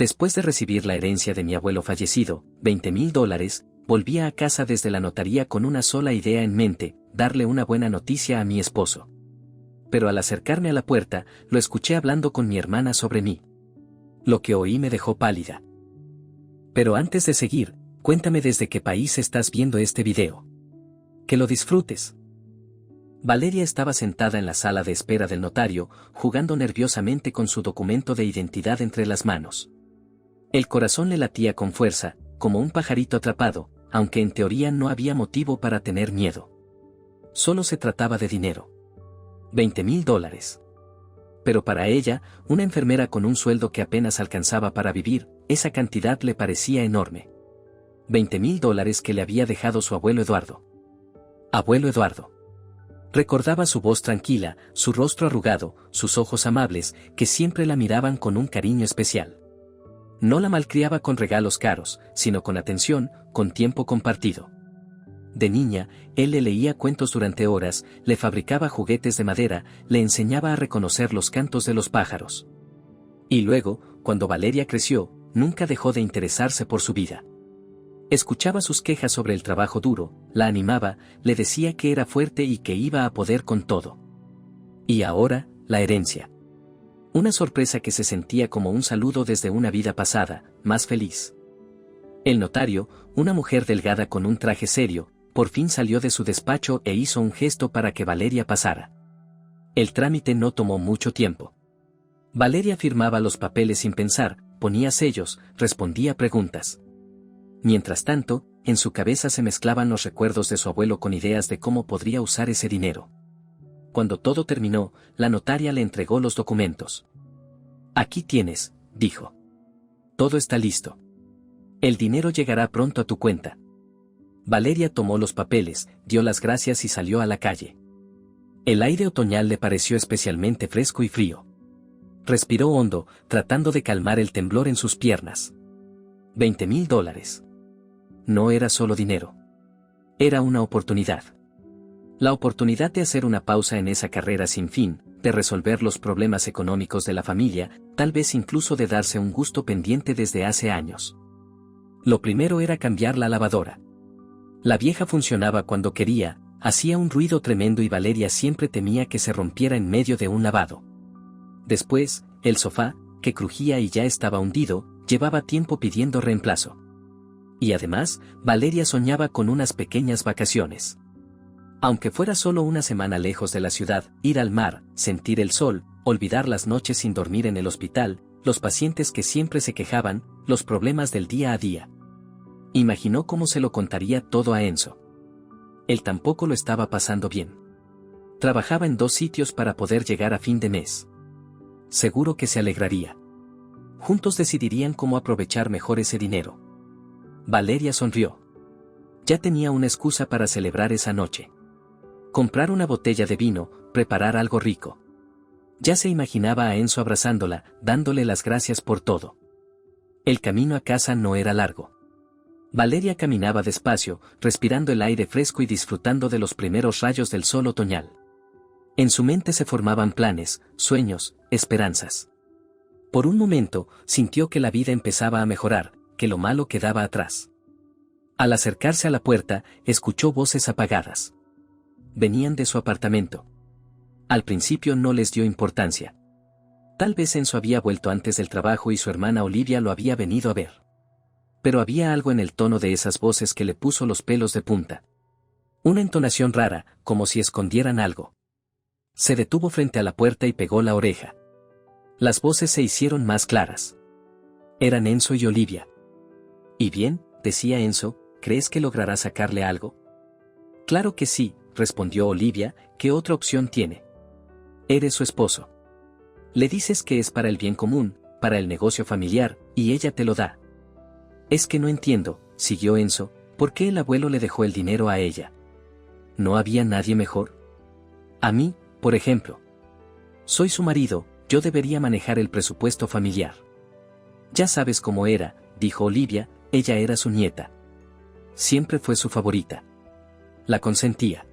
Después de recibir la herencia de mi abuelo fallecido, $20,000, volvía a casa desde la notaría con una sola idea en mente: darle una buena noticia a mi esposo. Pero al acercarme a la puerta, lo escuché hablando con mi hermana sobre mí. Lo que oí me dejó pálida. Pero antes de seguir, cuéntame desde qué país estás viendo este video. Que lo disfrutes. Valeria estaba sentada en la sala de espera del notario, jugando nerviosamente con su documento de identidad entre las manos. El corazón le latía con fuerza, como un pajarito atrapado, aunque en teoría no había motivo para tener miedo. Solo se trataba de dinero. $20,000. Pero para ella, una enfermera con un sueldo que apenas alcanzaba para vivir, esa cantidad le parecía enorme. $20,000 que le había dejado su abuelo Eduardo. Abuelo Eduardo. Recordaba su voz tranquila, su rostro arrugado, sus ojos amables, que siempre la miraban con un cariño especial. No la malcriaba con regalos caros, sino con atención, con tiempo compartido. De niña, él le leía cuentos durante horas, le fabricaba juguetes de madera, le enseñaba a reconocer los cantos de los pájaros. Y luego, cuando Valeria creció, nunca dejó de interesarse por su vida. Escuchaba sus quejas sobre el trabajo duro, la animaba, le decía que era fuerte y que iba a poder con todo. Y ahora, la herencia. Una sorpresa que se sentía como un saludo desde una vida pasada, más feliz. El notario, una mujer delgada con un traje serio, por fin salió de su despacho e hizo un gesto para que Valeria pasara. El trámite no tomó mucho tiempo. Valeria firmaba los papeles sin pensar, ponía sellos, respondía preguntas. Mientras tanto, en su cabeza se mezclaban los recuerdos de su abuelo con ideas de cómo podría usar ese dinero. Cuando todo terminó, la notaria le entregó los documentos. Aquí tienes, dijo. Todo está listo. El dinero llegará pronto a tu cuenta. Valeria tomó los papeles, dio las gracias y salió a la calle. El aire otoñal le pareció especialmente fresco y frío. Respiró hondo, tratando de calmar el temblor en sus piernas. $20,000. No era solo dinero. Era una oportunidad. La oportunidad de hacer una pausa en esa carrera sin fin, de resolver los problemas económicos de la familia, tal vez incluso de darse un gusto pendiente desde hace años. Lo primero era cambiar la lavadora. La vieja funcionaba cuando quería, hacía un ruido tremendo y Valeria siempre temía que se rompiera en medio de un lavado. Después, el sofá, que crujía y ya estaba hundido, llevaba tiempo pidiendo reemplazo. Y además, Valeria soñaba con unas pequeñas vacaciones. Aunque fuera solo una semana lejos de la ciudad, ir al mar, sentir el sol, olvidar las noches sin dormir en el hospital, los pacientes que siempre se quejaban, los problemas del día a día. Imaginó cómo se lo contaría todo a Enzo. Él tampoco lo estaba pasando bien. Trabajaba en 2 sitios para poder llegar a fin de mes. Seguro que se alegraría. Juntos decidirían cómo aprovechar mejor ese dinero. Valeria sonrió. Ya tenía una excusa para celebrar esa noche. Comprar una botella de vino, preparar algo rico. Ya se imaginaba a Enzo abrazándola, dándole las gracias por todo. El camino a casa no era largo. Valeria caminaba despacio, respirando el aire fresco y disfrutando de los primeros rayos del sol otoñal. En su mente se formaban planes, sueños, esperanzas. Por un momento, sintió que la vida empezaba a mejorar, que lo malo quedaba atrás. Al acercarse a la puerta, escuchó voces apagadas. Venían de su apartamento. Al principio no les dio importancia. Tal vez Enzo había vuelto antes del trabajo y su hermana Olivia lo había venido a ver. Pero había algo en el tono de esas voces que le puso los pelos de punta. Una entonación rara, como si escondieran algo. Se detuvo frente a la puerta y pegó la oreja. Las voces se hicieron más claras. Eran Enzo y Olivia. «¿Y bien?», decía Enzo, «¿crees que logrará sacarle algo?». «Claro que sí», respondió Olivia, «¿qué otra opción tiene? Eres su esposo. Le dices que es para el bien común, para el negocio familiar, y ella te lo da». «Es que no entiendo», siguió Enzo, «¿por qué el abuelo le dejó el dinero a ella? ¿No había nadie mejor? A mí, por ejemplo. Soy su marido, yo debería manejar el presupuesto familiar». «Ya sabes cómo era», dijo Olivia, «ella era su nieta. Siempre fue su favorita. La consentía.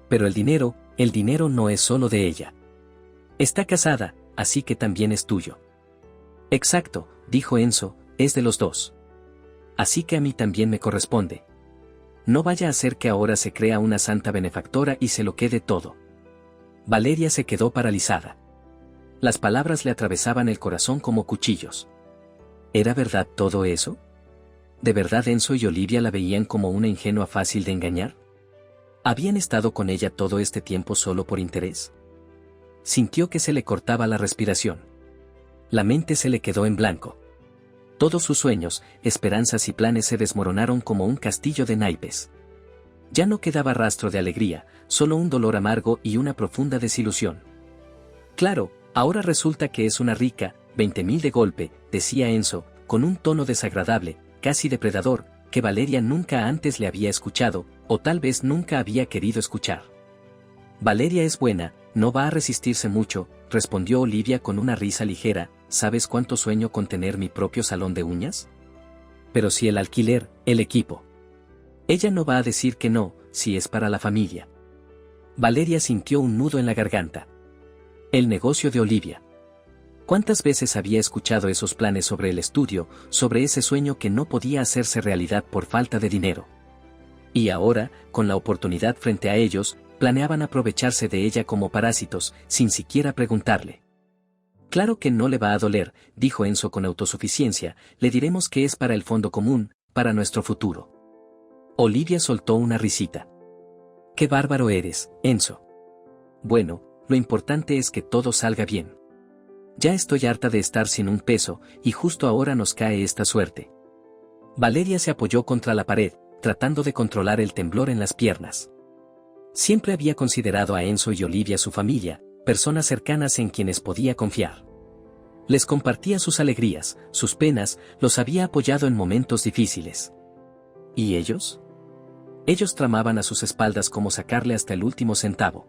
Pero el dinero no es solo de ella. Está casada, así que también es tuyo». «Exacto», dijo Enzo, es de los dos. Así que a mí también me corresponde. No vaya a ser que ahora se crea una santa benefactora y se lo quede todo. Valeria se quedó paralizada. Las palabras le atravesaban el corazón como cuchillos. ¿Era verdad todo eso? ¿De verdad Enzo y Olivia la veían como una ingenua fácil de engañar? ¿Habían estado con ella todo este tiempo solo por interés? Sintió que se le cortaba la respiración. La mente se le quedó en blanco. Todos sus sueños, esperanzas y planes se desmoronaron como un castillo de naipes. Ya no quedaba rastro de alegría, solo un dolor amargo y una profunda desilusión. Claro, ahora resulta que es una rica, 20.000 de golpe, decía Enzo, con un tono desagradable, casi depredador, que Valeria nunca antes le había escuchado, o tal vez nunca había querido escuchar. Valeria es buena, no va a resistirse mucho, respondió Olivia con una risa ligera. ¿Sabes cuánto sueño con tener mi propio salón de uñas? Pero si el alquiler, el equipo. Ella no va a decir que no, si es para la familia. Valeria sintió un nudo en la garganta. El negocio de Olivia. ¿Cuántas veces había escuchado esos planes sobre el estudio, sobre ese sueño que no podía hacerse realidad por falta de dinero? Y ahora, con la oportunidad frente a ellos, planeaban aprovecharse de ella como parásitos, sin siquiera preguntarle. Claro que no le va a doler, dijo Enzo con autosuficiencia, le diremos que es para el fondo común, para nuestro futuro. Olivia soltó una risita. ¡Qué bárbaro eres, Enzo! Bueno, lo importante es que todo salga bien. Ya estoy harta de estar sin un peso, y justo ahora nos cae esta suerte. Valeria se apoyó contra la pared, tratando de controlar el temblor en las piernas. Siempre había considerado a Enzo y Olivia su familia, personas cercanas en quienes podía confiar. Les compartía sus alegrías, sus penas, los había apoyado en momentos difíciles. ¿Y ellos? Ellos tramaban a sus espaldas cómo sacarle hasta el último centavo.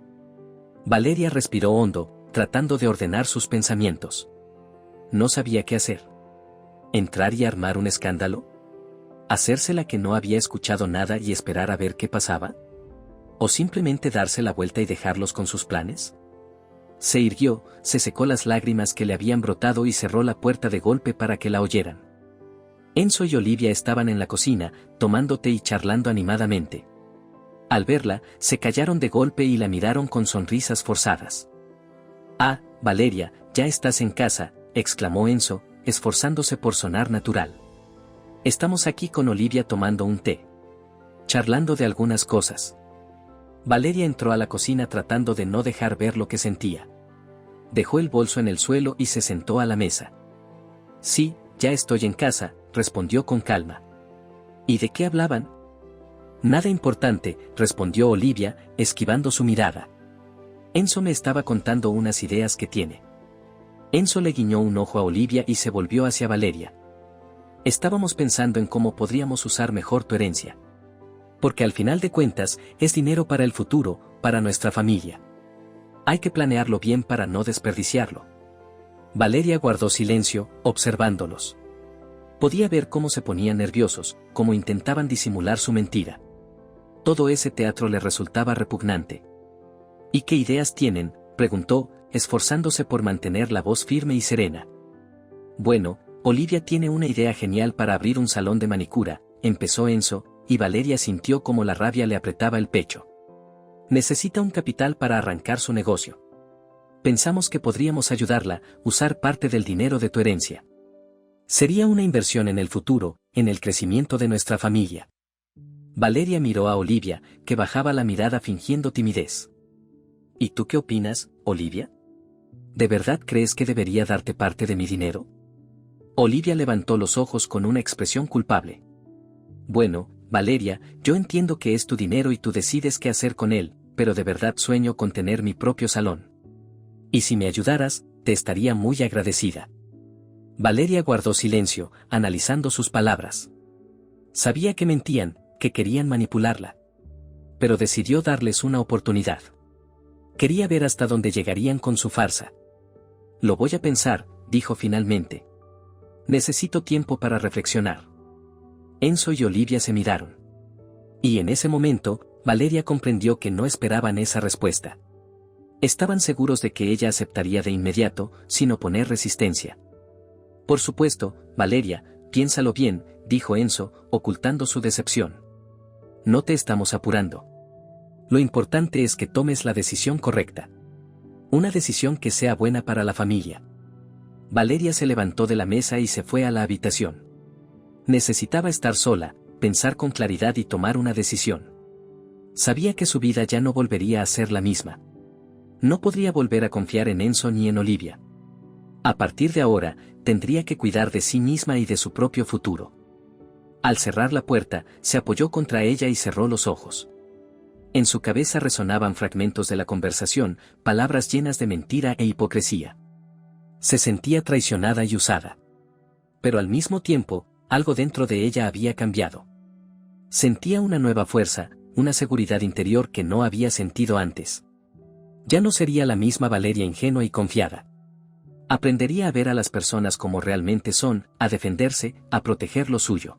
Valeria respiró hondo, tratando de ordenar sus pensamientos. No sabía qué hacer. ¿Entrar y armar un escándalo? ¿Hacerse la que no había escuchado nada y esperar a ver qué pasaba? ¿O simplemente darse la vuelta y dejarlos con sus planes? Se irguió, se secó las lágrimas que le habían brotado y cerró la puerta de golpe para que la oyeran. Enzo y Olivia estaban en la cocina, tomando té y charlando animadamente. Al verla, se callaron de golpe y la miraron con sonrisas forzadas. «Ah, Valeria, ya estás en casa», exclamó Enzo, esforzándose por sonar natural. «Estamos aquí con Olivia tomando un té. Charlando de algunas cosas». Valeria entró a la cocina tratando de no dejar ver lo que sentía. Dejó el bolso en el suelo y se sentó a la mesa. «Sí, ya estoy en casa», respondió con calma. «¿Y de qué hablaban?» «Nada importante», respondió Olivia, esquivando su mirada. «Enzo me estaba contando unas ideas que tiene». Enzo le guiñó un ojo a Olivia y se volvió hacia Valeria. «Estábamos pensando en cómo podríamos usar mejor tu herencia. Porque al final de cuentas, es dinero para el futuro, para nuestra familia. Hay que planearlo bien para no desperdiciarlo». Valeria guardó silencio, observándolos. Podía ver cómo se ponían nerviosos, cómo intentaban disimular su mentira. Todo ese teatro le resultaba repugnante. «¿Y qué ideas tienen?», preguntó, esforzándose por mantener la voz firme y serena. «Bueno, Olivia tiene una idea genial para abrir un salón de manicura», empezó Enzo, y Valeria sintió como la rabia le apretaba el pecho. «Necesita un capital para arrancar su negocio. Pensamos que podríamos ayudarla, usar parte del dinero de tu herencia. Sería una inversión en el futuro, en el crecimiento de nuestra familia». Valeria miró a Olivia, que bajaba la mirada fingiendo timidez. «¿Y tú qué opinas, Olivia? ¿De verdad crees que debería darte parte de mi dinero?» Olivia levantó los ojos con una expresión culpable. «Bueno, Valeria, yo entiendo que es tu dinero y tú decides qué hacer con él, pero de verdad sueño con tener mi propio salón. Y si me ayudaras, te estaría muy agradecida». Valeria guardó silencio, analizando sus palabras. Sabía que mentían, que querían manipularla. Pero decidió darles una oportunidad. Quería ver hasta dónde llegarían con su farsa. «Lo voy a pensar», dijo finalmente. «Necesito tiempo para reflexionar». Enzo y Olivia se miraron. Y en ese momento, Valeria comprendió que no esperaban esa respuesta. Estaban seguros de que ella aceptaría de inmediato, sin oponer resistencia. Por supuesto, Valeria, piénsalo bien, dijo Enzo, ocultando su decepción. No te estamos apurando. Lo importante es que tomes la decisión correcta. Una decisión que sea buena para la familia. Valeria se levantó de la mesa y se fue a la habitación. Necesitaba estar sola, pensar con claridad y tomar una decisión. Sabía que su vida ya no volvería a ser la misma. No podría volver a confiar en Enzo ni en Olivia. A partir de ahora, tendría que cuidar de sí misma y de su propio futuro. Al cerrar la puerta, se apoyó contra ella y cerró los ojos. En su cabeza resonaban fragmentos de la conversación, palabras llenas de mentira e hipocresía. Se sentía traicionada y usada. Pero al mismo tiempo, algo dentro de ella había cambiado. Sentía una nueva fuerza, una seguridad interior que no había sentido antes. Ya no sería la misma Valeria ingenua y confiada. Aprendería a ver a las personas como realmente son, a defenderse, a proteger lo suyo.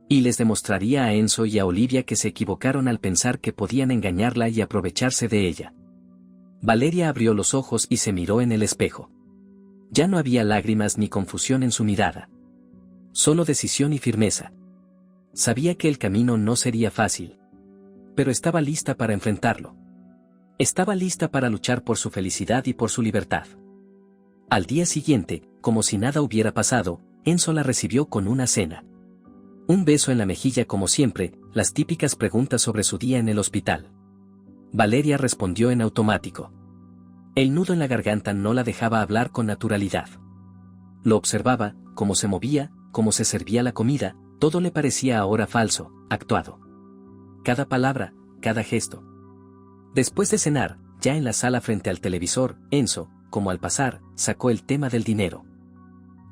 Y les demostraría a Enzo y a Olivia que se equivocaron al pensar que podían engañarla y aprovecharse de ella. Valeria abrió los ojos y se miró en el espejo. Ya no había lágrimas ni confusión en su mirada. Solo decisión y firmeza. Sabía que el camino no sería fácil. Pero estaba lista para enfrentarlo. Estaba lista para luchar por su felicidad y por su libertad. Al día siguiente, como si nada hubiera pasado, Enzo la recibió con una cena. Un beso en la mejilla como siempre, las típicas preguntas sobre su día en el hospital. Valeria respondió en automático. El nudo en la garganta no la dejaba hablar con naturalidad. Lo observaba, cómo se movía, cómo se servía la comida, todo le parecía ahora falso, actuado. Cada palabra, cada gesto. Después de cenar, ya en la sala frente al televisor, Enzo, como al pasar, sacó el tema del dinero.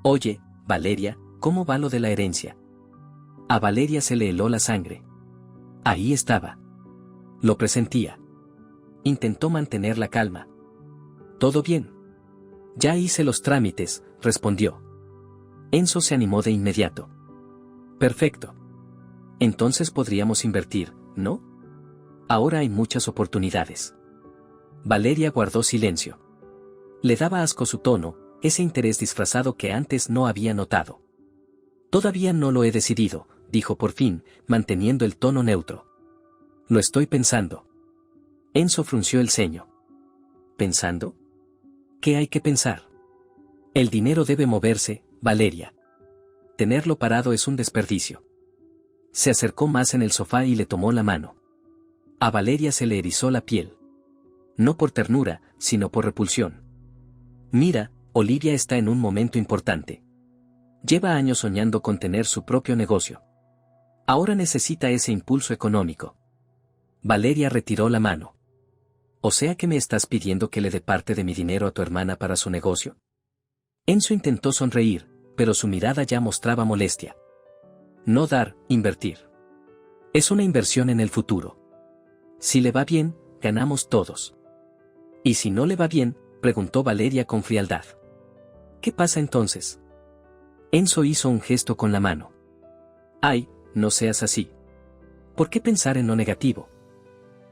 Oye, Valeria, ¿cómo va lo de la herencia? A Valeria se le heló la sangre. Ahí estaba. Lo presentía. Intentó mantener la calma. ¿Todo bien? Ya hice los trámites, respondió. Enzo se animó de inmediato. Perfecto. Entonces podríamos invertir, ¿no? Ahora hay muchas oportunidades. Valeria guardó silencio. Le daba asco su tono, ese interés disfrazado que antes no había notado. Todavía no lo he decidido, dijo por fin, manteniendo el tono neutro. Lo estoy pensando. Enzo frunció el ceño. ¿Pensando? ¿Qué hay que pensar? El dinero debe moverse, Valeria. Tenerlo parado es un desperdicio. Se acercó más en el sofá y le tomó la mano. A Valeria se le erizó la piel. No por ternura, sino por repulsión. Mira, Olivia está en un momento importante. Lleva años soñando con tener su propio negocio. Ahora necesita ese impulso económico. Valeria retiró la mano. ¿O sea que me estás pidiendo que le dé parte de mi dinero a tu hermana para su negocio? Enzo intentó sonreír, pero su mirada ya mostraba molestia. No dar, invertir. Es una inversión en el futuro. Si le va bien, ganamos todos. ¿Y si no le va bien?, preguntó Valeria con frialdad. ¿Qué pasa entonces? Enzo hizo un gesto con la mano. Ay, no seas así. ¿Por qué pensar en lo negativo?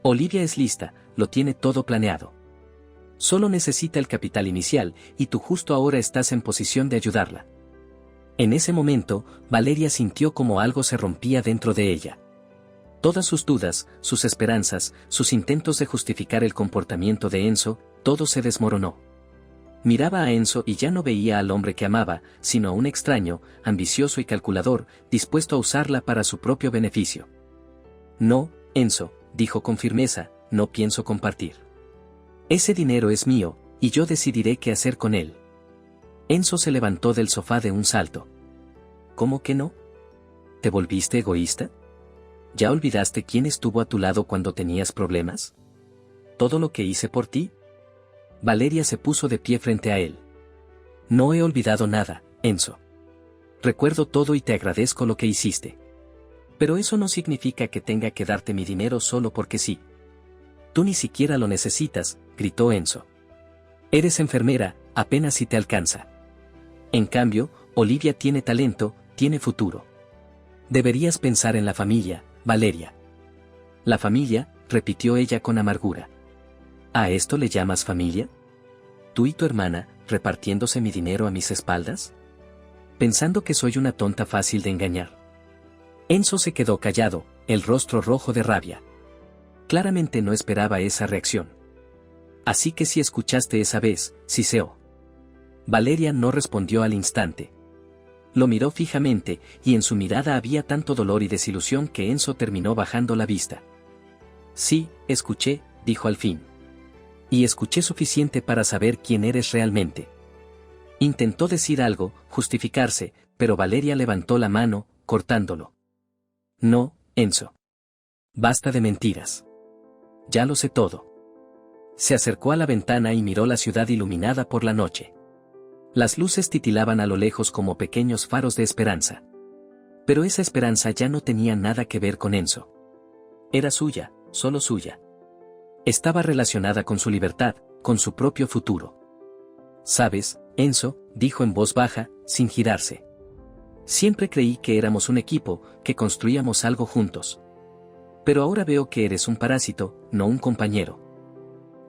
Olivia es lista, lo tiene todo planeado. Solo necesita el capital inicial, y tú justo ahora estás en posición de ayudarla. En ese momento, Valeria sintió como algo se rompía dentro de ella. Todas sus dudas, sus esperanzas, sus intentos de justificar el comportamiento de Enzo, todo se desmoronó. Miraba a Enzo y ya no veía al hombre que amaba, sino a un extraño, ambicioso y calculador, dispuesto a usarla para su propio beneficio. No, Enzo, dijo con firmeza, no pienso compartir. Ese dinero es mío, y yo decidiré qué hacer con él. Enzo se levantó del sofá de un salto. ¿Cómo que no? ¿Te volviste egoísta? ¿Ya olvidaste quién estuvo a tu lado cuando tenías problemas? ¿Todo lo que hice por ti? Valeria se puso de pie frente a él. No he olvidado nada, Enzo. Recuerdo todo y te agradezco lo que hiciste. Pero eso no significa que tenga que darte mi dinero solo porque sí. Tú ni siquiera lo necesitas, gritó Enzo. Eres enfermera, apenas si te alcanza. En cambio, Olivia tiene talento, tiene futuro. Deberías pensar en la familia, Valeria. La familia, repitió ella con amargura. ¿A esto le llamas familia? ¿Tú y tu hermana, repartiéndose mi dinero a mis espaldas? pensando que soy una tonta fácil de engañar. Enzo se quedó callado, el rostro rojo de rabia. Claramente no esperaba esa reacción. Así que si escuchaste esa vez, siseó. Valeria no respondió al instante. Lo miró fijamente, y en su mirada había tanto dolor y desilusión que Enzo terminó bajando la vista. Sí, escuché, dijo al fin. Y escuché suficiente para saber quién eres realmente. Intentó decir algo, justificarse, pero Valeria levantó la mano, cortándolo. No, Enzo. Basta de mentiras. Ya lo sé todo. Se acercó a la ventana y miró la ciudad iluminada por la noche. Las luces titilaban a lo lejos como pequeños faros de esperanza. Pero esa esperanza ya no tenía nada que ver con Enzo. Era suya, solo suya. Estaba relacionada con su libertad, con su propio futuro. ¿Sabes, Enzo?, dijo en voz baja, sin girarse. Siempre creí que éramos un equipo, que construíamos algo juntos. Pero ahora veo que eres un parásito, no un compañero.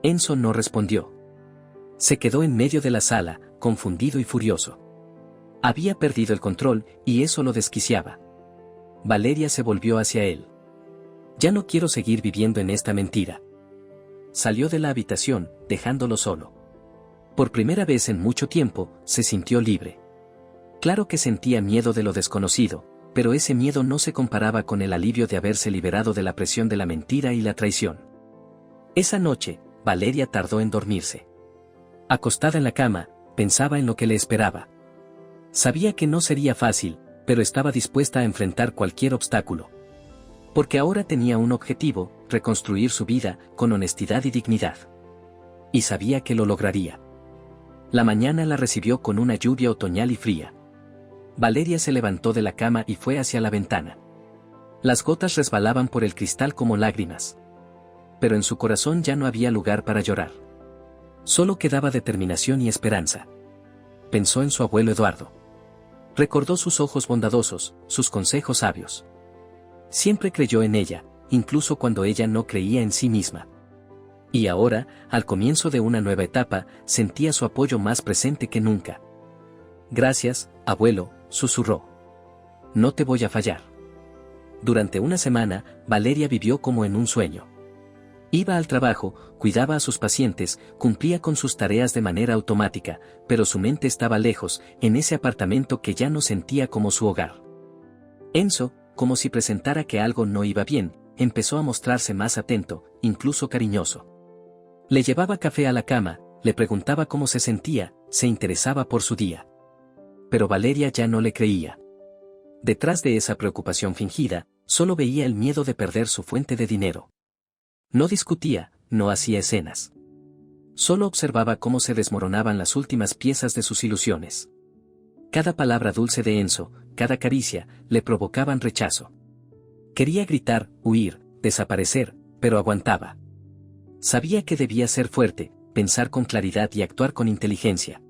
Enzo no respondió. Se quedó en medio de la sala, confundido y furioso. Había perdido el control, y eso lo desquiciaba. Valeria se volvió hacia él. Ya no quiero seguir viviendo en esta mentira. Salió de la habitación, dejándolo solo. Por primera vez en mucho tiempo, se sintió libre. Claro que sentía miedo de lo desconocido, pero ese miedo no se comparaba con el alivio de haberse liberado de la presión de la mentira y la traición. Esa noche, Valeria tardó en dormirse. Acostada en la cama, pensaba en lo que le esperaba. Sabía que no sería fácil, pero estaba dispuesta a enfrentar cualquier obstáculo. Porque ahora tenía un objetivo, reconstruir su vida, con honestidad y dignidad. Y sabía que lo lograría. La mañana la recibió con una lluvia otoñal y fría. Valeria se levantó de la cama y fue hacia la ventana. Las gotas resbalaban por el cristal como lágrimas. Pero en su corazón ya no había lugar para llorar. Solo quedaba determinación y esperanza. Pensó en su abuelo Eduardo. Recordó sus ojos bondadosos, sus consejos sabios. Siempre creyó en ella, incluso cuando ella no creía en sí misma. Y ahora, al comienzo de una nueva etapa, sentía su apoyo más presente que nunca. Gracias, abuelo, susurró. No te voy a fallar. Durante una semana, Valeria vivió como en un sueño. Iba al trabajo, cuidaba a sus pacientes, cumplía con sus tareas de manera automática, pero su mente estaba lejos, en ese apartamento que ya no sentía como su hogar. Enzo, como si presentara que algo no iba bien, empezó a mostrarse más atento, incluso cariñoso. Le llevaba café a la cama, le preguntaba cómo se sentía, se interesaba por su día. Pero Valeria ya no le creía. Detrás de esa preocupación fingida, solo veía el miedo de perder su fuente de dinero. No discutía, no hacía escenas. Solo observaba cómo se desmoronaban las últimas piezas de sus ilusiones. Cada palabra dulce de Enzo, cada caricia, le provocaban rechazo. Quería gritar, huir, desaparecer, pero aguantaba. Sabía que debía ser fuerte, pensar con claridad y actuar con inteligencia.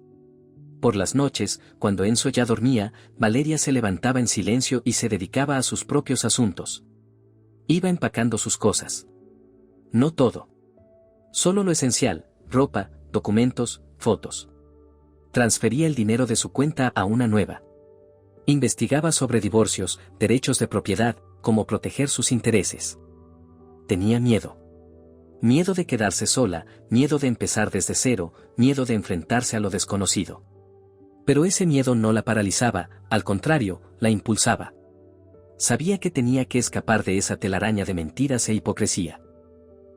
Por las noches, cuando Enzo ya dormía, Valeria se levantaba en silencio y se dedicaba a sus propios asuntos. Iba empacando sus cosas. No todo. Solo lo esencial, ropa, documentos, fotos. Transfería el dinero de su cuenta a una nueva. Investigaba sobre divorcios, derechos de propiedad, cómo proteger sus intereses. Tenía miedo. Miedo de quedarse sola, miedo de empezar desde cero, miedo de enfrentarse a lo desconocido. Pero ese miedo no la paralizaba, al contrario, la impulsaba. Sabía que tenía que escapar de esa telaraña de mentiras e hipocresía.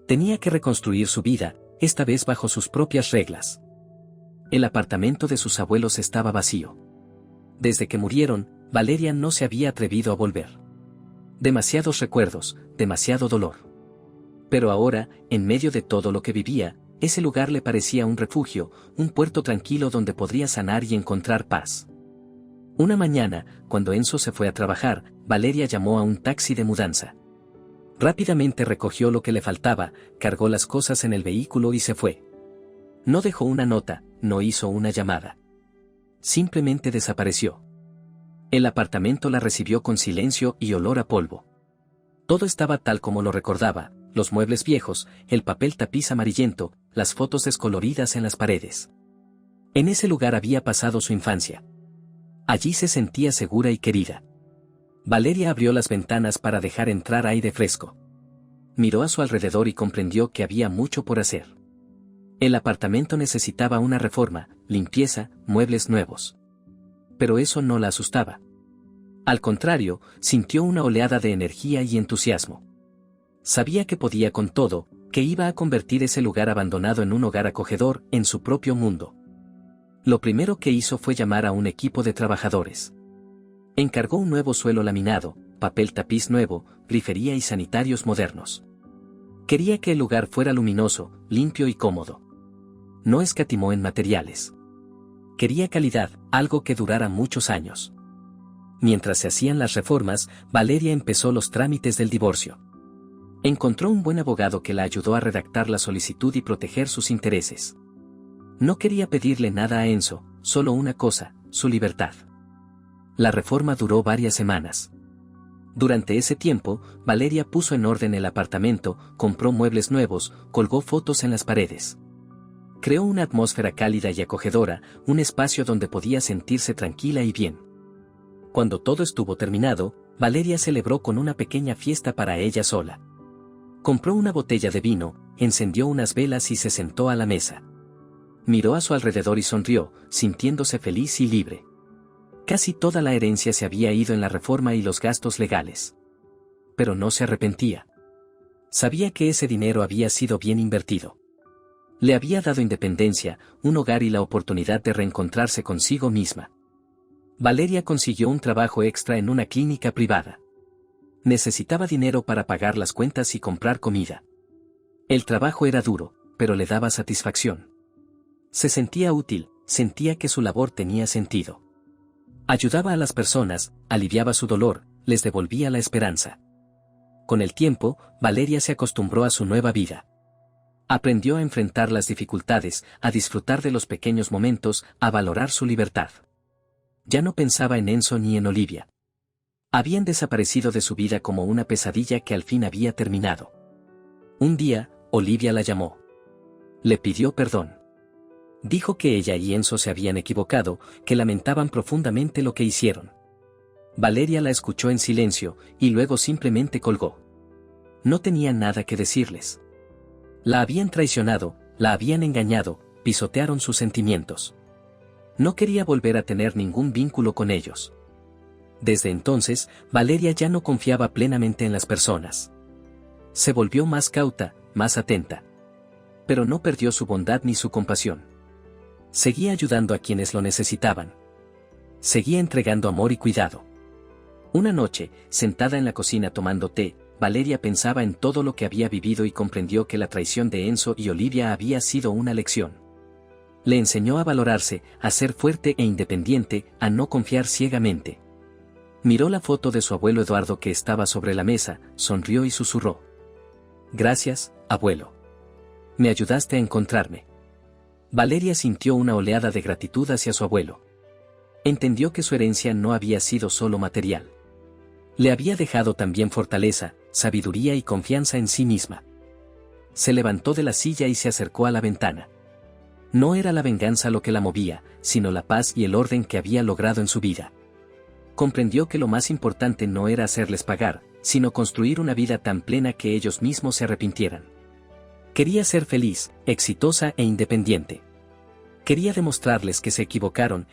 Tenía que reconstruir su vida, esta vez bajo sus propias reglas. El apartamento de sus abuelos estaba vacío. Desde que murieron, Valeria no se había atrevido a volver. Demasiados recuerdos, demasiado dolor. Pero ahora, en medio de todo lo que vivía, ese lugar le parecía un refugio, un puerto tranquilo donde podría sanar y encontrar paz. Una mañana, cuando Enzo se fue a trabajar, Valeria llamó a un taxi de mudanza. Rápidamente recogió lo que le faltaba, cargó las cosas en el vehículo y se fue. No dejó una nota, no hizo una llamada. Simplemente desapareció. El apartamento la recibió con silencio y olor a polvo. Todo estaba tal como lo recordaba, los muebles viejos, el papel tapiz amarillento, las fotos descoloridas en las paredes. En ese lugar había pasado su infancia. Allí se sentía segura y querida. Valeria abrió las ventanas para dejar entrar aire fresco. Miró a su alrededor y comprendió que había mucho por hacer. El apartamento necesitaba una reforma, limpieza, muebles nuevos. Pero eso no la asustaba. Al contrario, sintió una oleada de energía y entusiasmo. Sabía que podía con todo, que iba a convertir ese lugar abandonado en un hogar acogedor, en su propio mundo. Lo primero que hizo fue llamar a un equipo de trabajadores. Encargó un nuevo suelo laminado, papel tapiz nuevo, grifería y sanitarios modernos. Quería que el lugar fuera luminoso, limpio y cómodo. No escatimó en materiales. Quería calidad, algo que durara muchos años. Mientras se hacían las reformas, Valeria empezó los trámites del divorcio. Encontró un buen abogado que la ayudó a redactar la solicitud y proteger sus intereses. No quería pedirle nada a Enzo, solo una cosa, su libertad. La reforma duró varias semanas. Durante ese tiempo, Valeria puso en orden el apartamento, compró muebles nuevos, colgó fotos en las paredes. Creó una atmósfera cálida y acogedora, un espacio donde podía sentirse tranquila y bien. Cuando todo estuvo terminado, Valeria celebró con una pequeña fiesta para ella sola. Compró una botella de vino, encendió unas velas y se sentó a la mesa. Miró a su alrededor y sonrió, sintiéndose feliz y libre. Casi toda la herencia se había ido en la reforma y los gastos legales. Pero no se arrepentía. Sabía que ese dinero había sido bien invertido. Le había dado independencia, un hogar y la oportunidad de reencontrarse consigo misma. Valeria consiguió un trabajo extra en una clínica privada. Necesitaba dinero para pagar las cuentas y comprar comida. El trabajo era duro, pero le daba satisfacción. Se sentía útil, sentía que su labor tenía sentido. Ayudaba a las personas, aliviaba su dolor, les devolvía la esperanza. Con el tiempo, Valeria se acostumbró a su nueva vida. Aprendió a enfrentar las dificultades, a disfrutar de los pequeños momentos, a valorar su libertad. Ya no pensaba en Enzo ni en Olivia. Habían desaparecido de su vida como una pesadilla que al fin había terminado. Un día, Olivia la llamó. Le pidió perdón. Dijo que ella y Enzo se habían equivocado, que lamentaban profundamente lo que hicieron. Valeria la escuchó en silencio, y luego simplemente colgó. No tenía nada que decirles. La habían traicionado, la habían engañado, pisotearon sus sentimientos. No quería volver a tener ningún vínculo con ellos. Desde entonces, Valeria ya no confiaba plenamente en las personas. Se volvió más cauta, más atenta. Pero no perdió su bondad ni su compasión. Seguía ayudando a quienes lo necesitaban. Seguía entregando amor y cuidado. Una noche, sentada en la cocina tomando té, Valeria pensaba en todo lo que había vivido y comprendió que la traición de Enzo y Olivia había sido una lección. Le enseñó a valorarse, a ser fuerte e independiente, a no confiar ciegamente. Miró la foto de su abuelo Eduardo que estaba sobre la mesa, sonrió y susurró. Gracias, abuelo. Me ayudaste a encontrarme. Valeria sintió una oleada de gratitud hacia su abuelo. Entendió que su herencia no había sido solo material. Le había dejado también fortaleza, sabiduría y confianza en sí misma. Se levantó de la silla y se acercó a la ventana. No era la venganza lo que la movía, sino la paz y el orden que había logrado en su vida. Comprendió que lo más importante no era hacerles pagar, sino construir una vida tan plena que ellos mismos se arrepintieran. Quería ser feliz, exitosa e independiente. Quería demostrarles que se equivocaron,